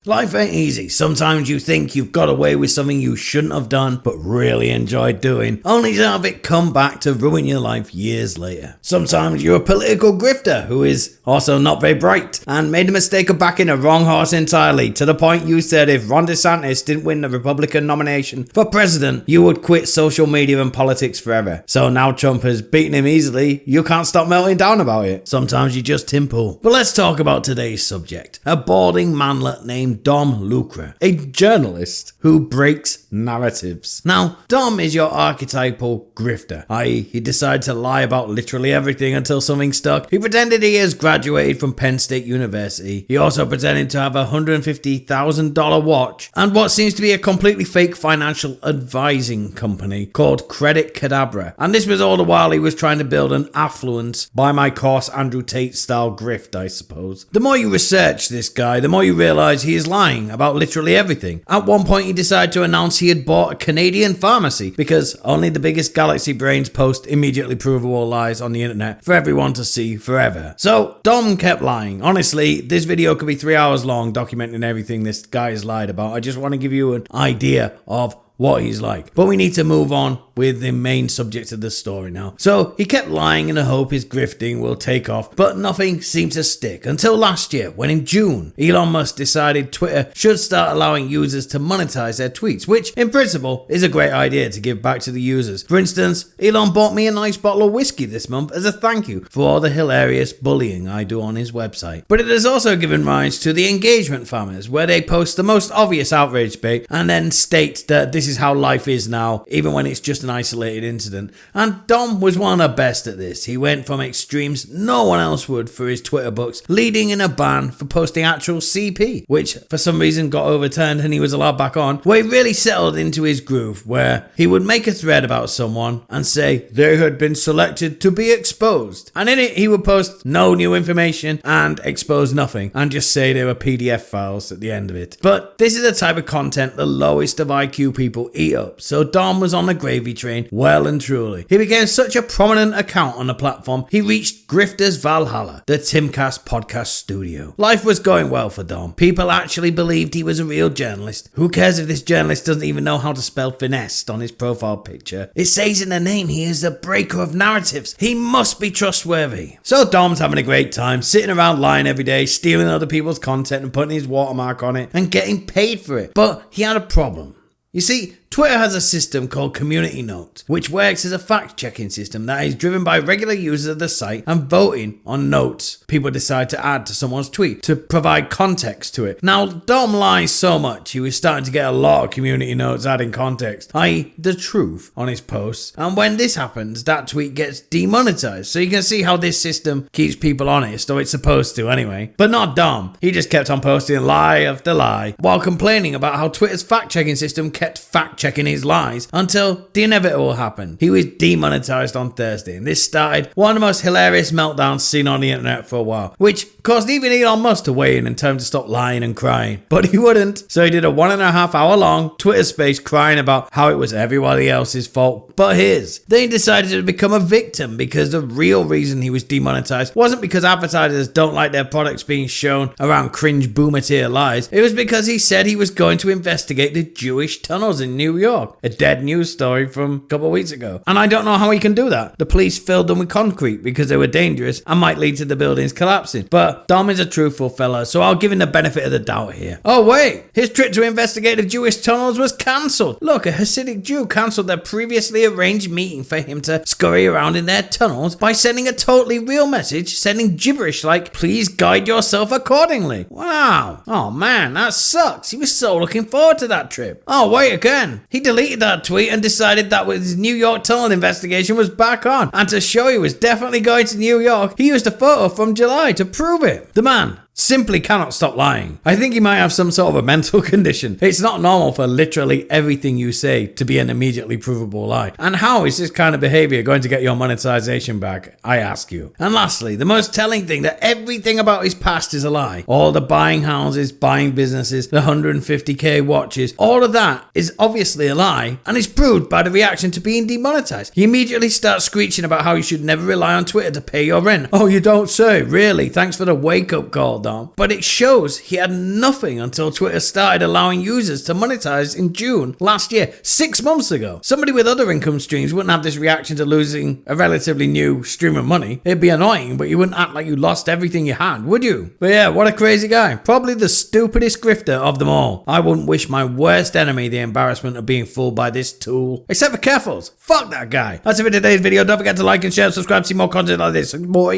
Life ain't easy. Sometimes you think you've got away with something you shouldn't have done, but really enjoyed doing, only to have it come back to ruin your life years later. Sometimes you're a political grifter who is also not very bright and made the mistake of backing a wrong horse entirely, to the point you said if Ron DeSantis didn't win the Republican nomination for president, you would quit social media and politics forever. So now Trump has beaten him easily, you can't stop melting down about it. Sometimes you just Tim Pool. But let's talk about today's subject. A balding manlet named Dom Lucre, a journalist who breaks narratives. Now, Dom is your archetypal grifter, i.e. he decided to lie about literally everything until something stuck. He pretended he has graduated from Penn State University. He also pretended to have a $150,000 watch and what seems to be a completely fake financial advising company called Credit Cadabra. And this was all the while he was trying to build an affluent, by my course Andrew Tate style grift, I suppose. The more you research this guy, the more you realize he is lying about literally everything. At one point he decided to announce he had bought a Canadian pharmacy because only the biggest galaxy brains post immediately provable lies on the internet for everyone to see forever. So Dom kept lying. Honestly, this video could be 3 hours long documenting everything this guy has lied about. I just want to give you an idea of what he's like. But we need to move on with the main subject of the story now. So he kept lying in the hope his grifting will take off, but nothing seemed to stick until last year when in June, Elon Musk decided Twitter should start allowing users to monetize their tweets, which in principle is a great idea to give back to the users. For instance, Elon bought me a nice bottle of whiskey this month as a thank you for all the hilarious bullying I do on his website. But it has also given rise to the engagement farmers, where they post the most obvious outrage bait and then state that this is how life is now, even when it's just an isolated incident. And Dom was one of the best at this. He went from extremes no one else would for his Twitter books, leading in a ban for posting actual CP, which for some reason got overturned and he was allowed back on, where he really settled into his groove, where he would make a thread about someone and say they had been selected to be exposed. And in it he would post no new information and expose nothing and just say they were PDF files at the end of it. But this is the type of content the lowest of IQ people eat up, so Dom was on the gravy train well and truly. He became such a prominent account on the platform, he reached Grifter's Valhalla, the Timcast podcast studio. Life was going well for Dom. People actually believed he was a real journalist. Who cares if this journalist doesn't even know how to spell finessed on his profile picture? It says in the name he is a breaker of narratives. He must be trustworthy. So Dom's having a great time, sitting around lying every day, stealing other people's content and putting his watermark on it and getting paid for it. But he had a problem. You see, Twitter has a system called Community Notes, which works as a fact-checking system that is driven by regular users of the site and voting on notes people decide to add to someone's tweet to provide context to it. Now, Dom lies so much, he was starting to get a lot of community notes adding context, i.e. the truth, on his posts. And when this happens, that tweet gets demonetized. So you can see how this system keeps people honest, or it's supposed to anyway. But not Dom. He just kept on posting lie after lie, while complaining about how Twitter's fact-checking system kept fact-checking his lies until the inevitable happened. He was demonetized on Thursday, and this started one of the most hilarious meltdowns seen on the internet for a while, which caused even Elon Musk to weigh in and tell him to stop lying and crying. But he wouldn't, so he did a 1.5 hour long Twitter space crying about how it was everybody else's fault but his. Then he decided to become a victim because the real reason he was demonetized wasn't because advertisers don't like their products being shown around cringe boomer tier lies. It was because he said he was going to investigate the Jewish tunnels in New York, a dead news story from a couple of weeks ago. And I don't know how he can do that. The police filled them with concrete because they were dangerous and might lead to the buildings collapsing. But Dom is a truthful fella, so I'll give him the benefit of the doubt here. Oh wait, his trip to investigate the Jewish tunnels was cancelled. Look, a Hasidic Jew cancelled their previously arranged meeting for him to scurry around in their tunnels by sending a totally real message, sending gibberish like, please guide yourself accordingly. Wow. Oh man, that sucks. He was so looking forward to that trip. Oh wait again. He deleted that tweet and decided that his New York tunnel investigation was back on. And to show he was definitely going to New York, he used a photo from July to prove it. The man simply cannot stop lying. I think he might have some sort of a mental condition. It's not normal for literally everything you say to be an immediately provable lie. And how is this kind of behavior going to get your monetization back, I ask you? And lastly, the most telling thing, that everything about his past is a lie. All the buying houses, buying businesses, the 150k watches, all of that is obviously a lie and is proved by the reaction to being demonetized. He immediately starts screeching about how you should never rely on Twitter to pay your rent. Oh, you don't say? Really? Thanks for the wake-up call, Meltdown, but it shows he had nothing until Twitter started allowing users to monetize in June last year, 6 months ago. Somebody with other income streams wouldn't have this reaction to losing a relatively new stream of money. It'd be annoying, but you wouldn't act like you lost everything you had, would you? But yeah, what a crazy guy. Probably the stupidest grifter of them all. I wouldn't wish my worst enemy the embarrassment of being fooled by this tool. Except for Careful's. Fuck that guy. That's it for today's video. Don't forget to like and share and subscribe to see more content like this. Boy.